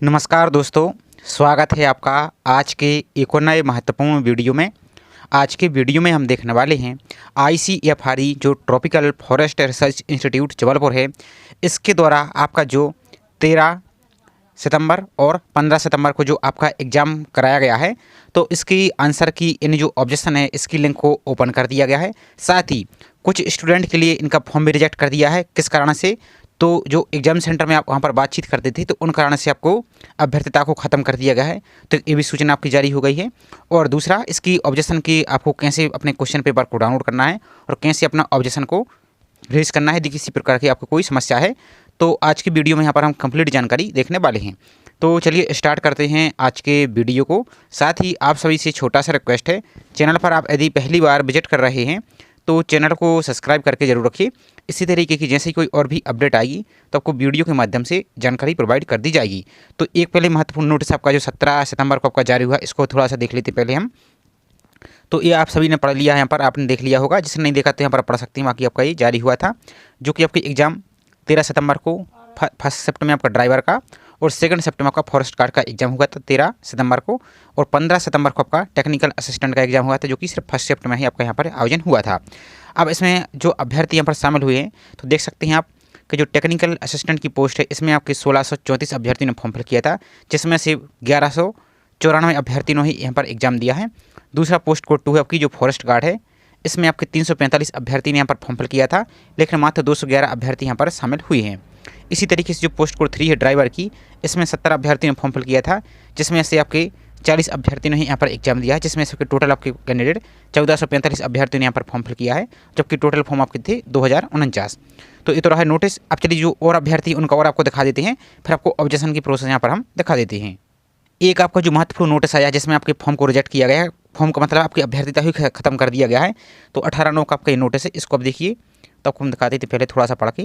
नमस्कार दोस्तों, स्वागत है आपका आज के एक और नए महत्वपूर्ण वीडियो में। आज के वीडियो में हम देखने वाले हैं ICFRE जो tropical forest research institute Jabalpur है, इसके द्वारा आपका जो 13 सितंबर और 15 सितंबर को जो आपका एग्ज़ाम कराया गया है, तो इसकी आंसर की इन जो ऑब्जेक्शन है इसकी लिंक को ओपन कर दिया गया है। साथ ही कुछ स्टूडेंट के लिए इनका फॉर्म भी रिजेक्ट कर दिया है। किस कारण से? तो जो एग्ज़ाम सेंटर में आप वहाँ पर बातचीत करते थे तो उन कारण से आपको अभ्यर्थता को ख़त्म कर दिया गया है। तो ये भी सूचना आपकी जारी हो गई है। और दूसरा, इसकी ऑब्जेक्शन की आपको कैसे अपने क्वेश्चन पेपर को डाउनलोड करना है और कैसे अपना ऑब्जेक्शन को रेज करना है यदि किसी प्रकार की आपको कोई समस्या है, तो आज की वीडियो में यहाँ पर हम कंप्लीट जानकारी देखने वाले हैं। तो चलिए स्टार्ट करते हैं आज के वीडियो को। साथ ही आप सभी से छोटा सा रिक्वेस्ट है, चैनल पर आप यदि पहली बार विजिट कर रहे हैं तो चैनल को सब्सक्राइब करके जरूर रखिए। इसी तरीके की जैसे ही कोई और भी अपडेट आएगी तो आपको वीडियो के माध्यम से जानकारी प्रोवाइड कर दी जाएगी। तो एक पहले महत्वपूर्ण नोटिस आपका जो 17 सितंबर को आपका जारी हुआ, इसको थोड़ा सा देख लेते पहले हम। तो ये आप सभी ने पढ़ लिया है, यहाँ पर आपने देख लिया होगा। जिसने नहीं देखा तो यहाँ पर पढ़ सकते हैं। बाकी आपका ये जारी हुआ था जो कि आपकी एग्ज़ाम 13 सितंबर को, फर्स्ट शिफ्ट में आपका ड्राइवर का और सेकंड शिफ्ट में आपका फॉरेस्ट गार्ड का एग्जाम हुआ था 13 सितंबर को, और 15 सितंबर को आपका टेक्निकल असिस्टेंट का एग्जाम हुआ था जो कि सिर्फ फर्स्ट शिफ्ट में ही आपका यहाँ पर आयोजन हुआ था। अब इसमें जो अभ्यर्थी यहाँ पर शामिल हुए हैं तो देख सकते हैं आप कि जो टेक्निकल असिस्टेंट की पोस्ट है इसमें आपके 1634 अभ्यर्थियों ने फॉर्म फिल किया था, जिसमें से 1194 अभ्यर्थियों ने ही यहाँ पर एग्जाम दिया है। दूसरा पोस्ट कोड 2 है आपकी जो फॉरेस्ट गार्ड है, इसमें आपके 345 अभ्यर्थी ने यहाँ पर फॉर्म फिल किया था, लेकिन मात्र 211 अभ्यर्थी यहाँ पर शामिल हुए हैं। इसी तरीके से जो पोस्ट कोड 3 है ड्राइवर की, इसमें 70 अभ्यर्थियों ने फॉर्म फिल किया था, जिसमें से आपके 40 अभ्यर्थियों ने यहाँ पर एग्जाम दिया है, जिसमें से टोटल आपके कैंडिडेट 1445 अभ्यर्थियों ने यहाँ पर फॉर्म फिल किया है, जबकि टोटल फॉर्म आपके थे 2049। तो ये तो रहा है नोटिस। अब चलिए जो और अभ्यर्थी उनका और आपको दिखा देते हैं, फिर आपको ऑब्जेक्शन की प्रोसेस यहाँ पर हम दिखा देते हैं। एक आपका जो महत्वपूर्ण नोटिस आया जिसमें आपके फॉर्म को रिजेक्ट किया गया है, फॉर्म का मतलब आपकी अभ्यर्थिता ही खत्म कर दिया गया है। तो 18/9 का आपका ये नोटिस है, इसको आप देखिए। तो आपको हम दिखा देते पहले थोड़ा सा पढ़ के।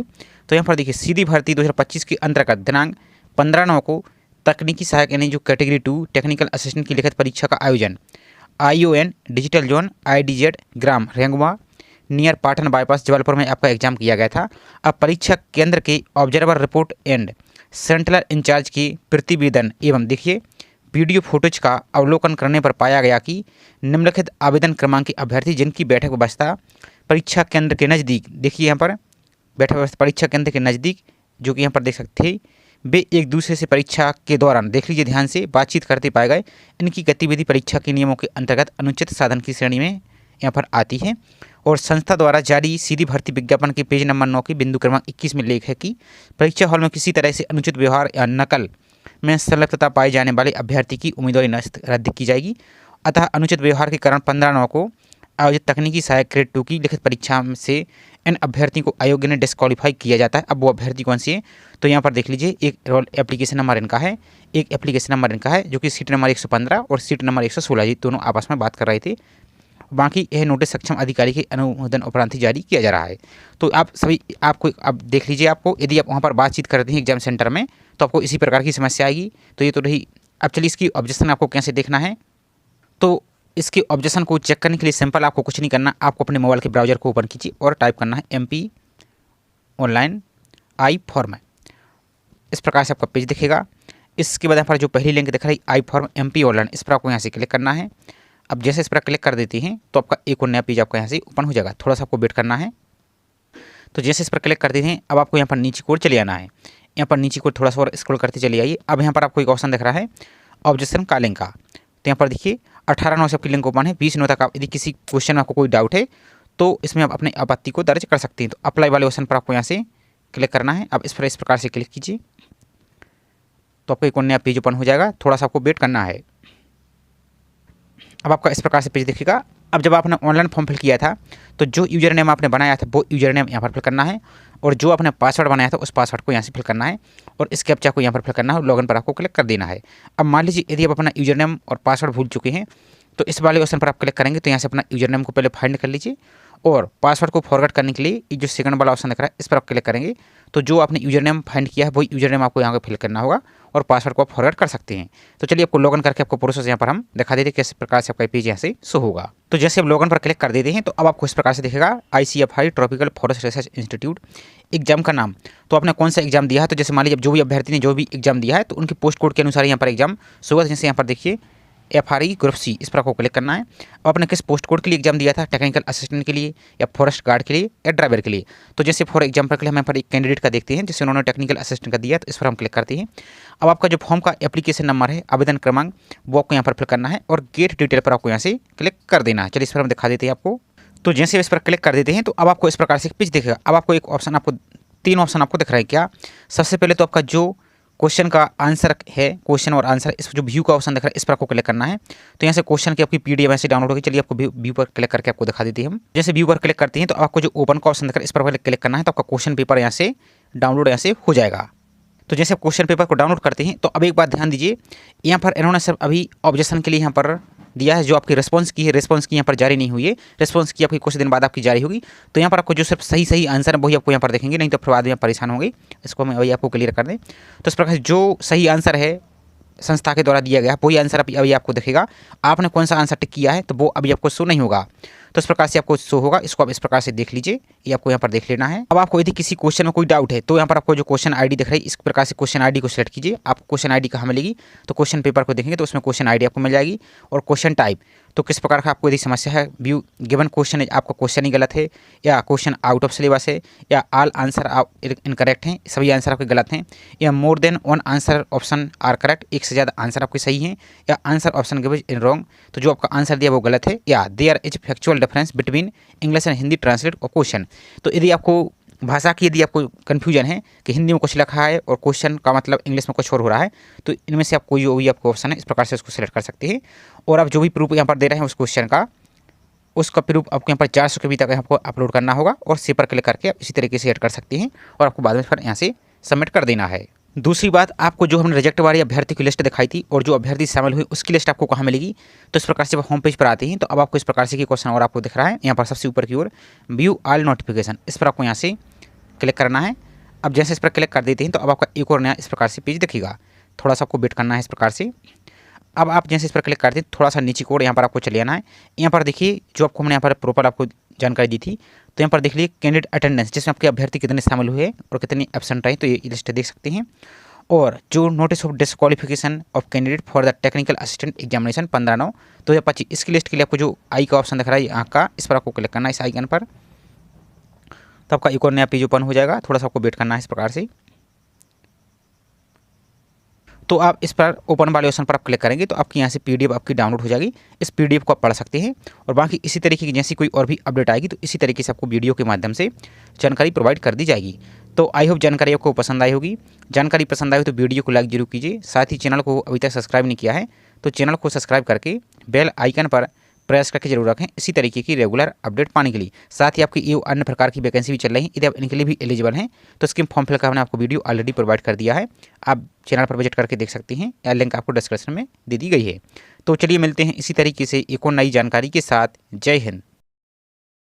तो यहाँ पर देखिए, सीधी भर्ती 2025 के अंतर्गत दिनांक 15/9 को तकनीकी सहायक यानी जो कैटेगरी 2 टेक्निकल असिस्टेंट की लिखित परीक्षा का आयोजन ION डिजिटल जोन IDZ ग्राम रेंगवा नियर पाटन बाईपास जबलपुर में आपका एग्जाम किया गया था। अब परीक्षा केंद्र के observer report and central incharge की प्रतिवेदन एवं देखिए वीडियो फुटेज का अवलोकन करने पर पाया गया कि निम्नलिखित आवेदन क्रमांक के अभ्यर्थी जिनकी बैठक व्यवस्था परीक्षा केंद्र के नज़दीक, देखिए यहाँ पर बैठक व्यवस्था परीक्षा केंद्र के नज़दीक जो कि यहाँ पर देख सकते हैं, वे एक दूसरे से परीक्षा के दौरान, देख लीजिए ध्यान से, बातचीत करते पाए गए। इनकी गतिविधि परीक्षा के नियमों के अंतर्गत अनुचित साधन की श्रेणी में यहाँ पर आती है। और संस्था द्वारा जारी सीधी भर्ती विज्ञापन के पेज नंबर 9 के बिंदु क्रमांक 21 में लेख है कि परीक्षा हॉल में किसी तरह से अनुचित व्यवहार या नकल में संलिप्तता पाए जाने वाले अभ्यर्थी की उम्मीदवारी रद्द की जाएगी। अतः अनुचित व्यवहार के कारण 15/9 को आयोजित तकनीकी सहायक ग्रेड 2 की लिखित परीक्षा से इन अभ्यर्थियों को आयोग ने डिस्क्वालीफाई किया जाता है। अब वो अभ्यर्थी कौन सी है? तो यहाँ पर देख लीजिए, एक रोल एप्लीकेशन नंबर इनका है, एक एप्लीकेशन नंबर इनका है जो कि सीट नंबर 115 और सीट नंबर 116, ये दोनों आपस में बात कर रहे थे। बाकी यह नोटिस सक्षम अधिकारी के अनुमोदन उपरांत ही जारी किया जा रहा है। तो आप सभी आपको अब देख लीजिए, आपको यदि आप वहाँ पर बातचीत करते हैं एग्जाम सेंटर में तो आपको इसी प्रकार की समस्या आएगी। तो ये तो रही। अब चलिए इसकी ऑब्जेक्शन आपको कैसे देखना है। तो इसके ऑब्जेक्शन को चेक करने के लिए सिंपल आपको कुछ नहीं करना, आपको अपने मोबाइल के ब्राउजर को ओपन कीजिए और टाइप करना है MP ऑनलाइन आई फॉर्म। इस प्रकार से आपका पेज दिखेगा। इसके बाद यहाँ पर जो पहली लिंक दिख रही आई फॉर्म MP ऑनलाइन, इस पर आपको यहाँ से क्लिक करना है। अब जैसे इस पर क्लिक कर देते हैं तो आपका एक और नया पेज आपका यहाँ से ओपन हो जाएगा। थोड़ा सा आपको वेट करना है। तो जैसे इस पर क्लिक कर देते हैं, अब आपको यहाँ पर नीचे की ओर चले आना है। यहाँ पर नीचे को थोड़ा सा और स्क्रॉल करते चले आइए। अब यहाँ पर आपको एक ऑप्शन दिख रहा है ऑब्जेक्शन का लिंक का। तो यहाँ पर देखिए 18/9 से आपकी लिंक ओपन है। 20/9 तक आप यदि किसी क्वेश्चन में आपको कोई डाउट है तो इसमें आप अपने आपत्ति को दर्ज कर सकते हैं। तो अप्लाई वाले ऑप्शन पर आपको यहाँ से क्लिक करना है। अब इस पर इस प्रकार से क्लिक कीजिए तो आपको एक और नया पेज ओपन हो जाएगा। थोड़ा सा आपको वेट करना है। अब आपका इस प्रकार से पेज दिखेगा। अब जब आपने ऑनलाइन फॉर्म फिल किया था तो जो यूजर नेम आपने बनाया था वो यूजर नेम यहाँ पर फिल करना है, और जो आपने पासवर्ड बनाया था उस पासवर्ड को यहाँ से फिल करना है, और इस कैप्चा को यहाँ पर फिल करना है और लॉगिन पर आपको क्लिक कर देना है। अब मान लीजिए यदि आप अपना यूजर नेम और पासवर्ड भूल चुके हैं तो इस वाले ऑप्शन पर आप क्लिक करेंगे तो यहाँ से अपना यूजर नेम को पहले फाइंड कर लीजिए, और पासवर्ड को फॉरवर्ड करने के लिए जो सेकंड वाला ऑप्शन दिख रहा है इस पर आप क्लिक करेंगे तो जो आपने यूजर नेम फाइंड किया है वही यूजर नेम आपको यहाँ पे फिल करना होगा और पासवर्ड को आप फॉरवर्ड कर सकते हैं। तो चलिए आपको लॉगिन करके आपको प्रोसेस यहाँ पर हम दिखा देते हैं किस प्रकार से आपका पेज यहाँ से शो होगा। तो जैसे आप लॉगिन पर क्लिक कर देते हैं तो अब आपको इस प्रकार से दिखेगा ICFI tropical forest research institute exam का नाम। तो आपने कौन सा एग्जाम दिया है, तो जैसे मान लीजिए जो भी अभ्यर्थी ने जो भी एग्जाम दिया है तो उनकी पोस्ट कोड के अनुसार यहाँ पर एग्जाम शो होगा। जैसे यहाँ पर देखिए FRE ग्रुप C, इस पर आपको क्लिक करना है। अब आपने किस पोस्ट कोड के लिए एग्जाम दिया था, टेक्निकल असिस्टेंट के लिए या फॉरेस्ट गार्ड के लिए या ड्राइवर के लिए। तो जैसे फॉर एग्जाम्पल के लिए हम यहाँ पर एक कैंडिडेट का देखते हैं, जैसे उन्होंने टेक्निकल असिस्टेंट का दिया तो इस पर हम क्लिक करते हैं। अब आपका जो फॉर्म का एप्लीकेशन नंबर है, आवेदन क्रमांक, वो आपको यहाँ पर फिल करना है और गेट डिटेल पर आपको यहाँ से क्लिक कर देना है। चलिए इस पर हम दिखा देते हैं आपको। तो जैसे इस पर क्लिक कर देते हैं तो अब आपको इस प्रकार से एक पेज दिखेगा। अब आपको एक ऑप्शन, आपको 3 ऑप्शन आपको दिख रहा है क्या। सबसे पहले तो आपका जो क्वेश्चन का आंसर है, क्वेश्चन और आंसर, इस जो व्यू का ऑप्शन दिख रहा है इस पर आपको क्लिक करना है। तो यहाँ से क्वेश्चन की आपकी PDF ऐसे डाउनलोड होगी। चलिए आपको व्यू पर क्लिक करके आपको दिखा देते हैं हम। जैसे व्यू पर क्लिक करते हैं तो आपको जो ओपन का ऑप्शन दिख रहा है इस पर क्लिक करना है। तो आपका क्वेश्चन पेपर यहाँ से डाउनलोड यहाँ से हो जाएगा। तो जैसे आप क्वेश्चन पेपर को डाउनलोड करते हैं तो अब एक बात ध्यान दीजिए, यहाँ पर इन्होंने सिर्फ अभी ऑब्जेक्शन के लिए यहाँ पर दिया है, जो आपकी रिस्पॉन्स की है, रिस्पॉन्स की यहाँ पर जारी नहीं हुई है। रिस्पॉन्स की आपकी कुछ दिन बाद आपकी जारी होगी। तो यहाँ पर आपको जो सिर्फ सही आंसर है वही आपको यहाँ पर देखेंगे, नहीं तो फिर बाद में परेशान होंगे। इसको हम वही आपको क्लियर कर दें। तो इस प्रकार जो सही आंसर है संस्था के द्वारा दिया गया वही आंसर अभी आपको दिखेगा। आपने कौन सा आंसर टिक किया है तो वो अभी आपको शो नहीं होगा। तो इस प्रकार से आपको शो होगा। इसको आप इस प्रकार से देख लीजिए, ये आपको यहाँ पर देख लेना है। अब आपको यदि किसी क्वेश्चन में कोई डाउट है तो यहाँ पर आपको जो क्वेश्चन ID दिख रही है इस प्रकार से क्वेश्चन ID को सिलेक्ट कीजिए। आपको क्वेश्चन ID कहाँ मिलेगी, तो क्वेश्चन पेपर को देखेंगे तो उसमें क्वेश्चन ID आपको मिल जाएगी और क्वेश्चन टाइप, तो किस प्रकार का आपको यदि समस्या है, व्यू गिवन क्वेश्चन है, आपका क्वेश्चन ही गलत है या क्वेश्चन आउट ऑफ सिलेबस है या ऑल आंसर इनकरेक्ट हैं, सभी आंसर आपके गलत हैं, या more than 1 answer option are correct, एक से ज़्यादा आंसर आपके सही हैं, या answer option given in wrong, तो जो आपका आंसर दिया वो गलत है, या there is factual difference between English and Hindi translate और क्वेश्चन। तो यदि आपको भाषा की यदि आपको कन्फ्यूजन है कि हिंदी में कुछ लिखा है और क्वेश्चन का मतलब इंग्लिश में कुछ और हो रहा है, तो इनमें से आप कोई जो भी आपको ऑप्शन है इस प्रकार से उसको सिलेक्ट कर सकते हैं। और आप जो भी प्रूफ यहाँ पर दे रहे हैं उस क्वेश्चन का, उसका प्रूफ आपको यहाँ पर 400 के भी तक आपको अपलोड करना होगा और सेव पर क्लिक करके आप इसी तरीके से ऐड कर सकते हैं और आपको बाद में फिर यहाँ से सबमिट कर देना है। दूसरी बात, आपको जो हमने रिजेक्ट वाली अभ्यर्थी की लिस्ट दिखाई थी और जो अभ्यर्थी शामिल हुए उसकी लिस्ट आपको कहाँ मिलेगी, तो इस प्रकार से होम पेज पर आते हैं तो अब आपको इस प्रकार से क्वेश्चन और आपको दिख रहा है यहाँ पर सबसे ऊपर की ओर व्यू ऑल नोटिफिकेशन, इस पर आपको यहाँ से क्लिक करना है। अब जैसे इस पर क्लिक कर देते हैं तो अब आपका एक और नया इस प्रकार से पेज दिखेगा। थोड़ा सा आपको वेट करना है इस प्रकार से। अब आप जैसे इस पर क्लिक करते हैं थोड़ा सा नीचे कोड यहाँ पर आपको चले आना है। यहाँ पर देखिए जो आपको हमने यहाँ पर प्रॉपर आपको जानकारी दी थी, तो यहाँ पर देख लीजिए कैंडिडेट अटेंडेंस, जिसमें आपके अभ्यर्थी कितने शामिल हुए और कितने एब्सेंट रहे, तो ये लिस्ट देख सकते हैं। और जो notice of disqualification of candidate for the technical assistant examination 15/9/2025, इसकी लिस्ट के लिए आपको जो आई का ऑप्शन दिख रहा है यहाँ का, इस पर आपको क्लिक करना है इस आइकन पर। तो आपका एक और नया पेज ओपन हो जाएगा। थोड़ा सा आपको वेट करना है इस प्रकार से। तो आप इस पर ओपन वाले ऑप्शन पर आप क्लिक करेंगे तो आपकी यहाँ से PDF आपकी डाउनलोड हो जाएगी। इस PDF को आप पढ़ सकते हैं और बाकी इसी तरीके की जैसी कोई और भी अपडेट आएगी तो इसी तरीके से आपको वीडियो के माध्यम से जानकारी प्रोवाइड कर दी जाएगी। तो आई होप जानकारी आपको पसंद आई होगी। जानकारी पसंद आई हो तो वीडियो को लाइक जरूर कीजिए। साथ ही चैनल को अभी तक सब्सक्राइब नहीं किया है तो चैनल को सब्सक्राइब करके बेल आइकन पर प्रेस करके जरूर रखें इसी तरीके की रेगुलर अपडेट पाने के लिए। साथ ही आपकी ये अन्य प्रकार की वैकेंसी भी चल रही है, यदि आप इनके लिए भी एलिजिबल हैं तो स्कीम फॉर्म फिल करने आपको वीडियो ऑलरेडी प्रोवाइड कर दिया है, आप चैनल पर विजिट करके देख सकते हैं या लिंक आपको डिस्क्रिप्शन में दे दी गई है। तो चलिए मिलते हैं इसी तरीके से एक और नई जानकारी के साथ। जय हिंद।